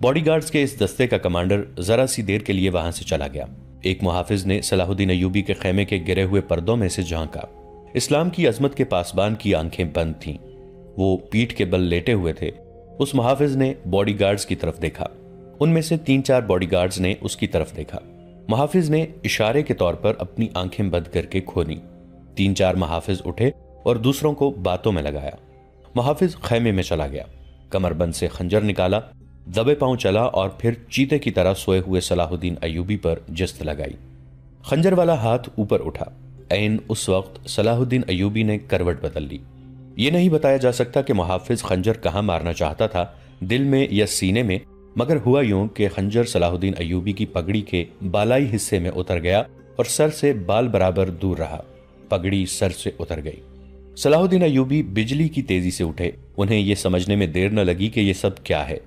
Body guards کے اس دستے کا کمانڈر ذرا سی دیر کے لیے وہاں سے چلا گیا۔ ایک محافظ نے صلاح الدین ایوبی کے خیمے کے گرے ہوئے پردوں میں سے جھانکا۔ اسلام کی عظمت کے پاسبان کی آنکھیں بند تھیں، وہ پیٹھ کے بل لیٹے ہوئے تھے۔ اس محافظ نے باڈی گارڈز کی طرف دیکھا، ان میں سے 3-4 باڈی گارڈز نے اس کی طرف دیکھا۔ محافظ نے اشارے کے طور پر اپنی آنکھیں بند کر کے کھولی۔ 3-4 محافظ اٹھے اور دوسروں کو باتوں میں لگایا۔ محافظ خیمے میں چلا گیا، کمر بند سے خنجر نکالا، دبے پاؤں چلا اور پھر چیتے کی طرح سوئے ہوئے صلاح الدین ایوبی پر جست لگائی۔ خنجر والا ہاتھ اوپر اٹھا۔ عین اس وقت صلاح الدین ایوبی نے کروٹ بدل لی۔ یہ نہیں بتایا جا سکتا کہ محافظ خنجر کہاں مارنا چاہتا تھا، دل میں یا سینے میں، مگر ہوا یوں کہ خنجر صلاح الدین ایوبی کی پگڑی کے بالائی حصے میں اتر گیا اور سر سے بال برابر دور رہا۔ پگڑی سر سے اتر گئی۔ صلاح الدین ایوبی بجلی کی تیزی سے اٹھے۔ انہیں یہ سمجھنے میں دیر نہ لگی کہ یہ سب کیا ہے۔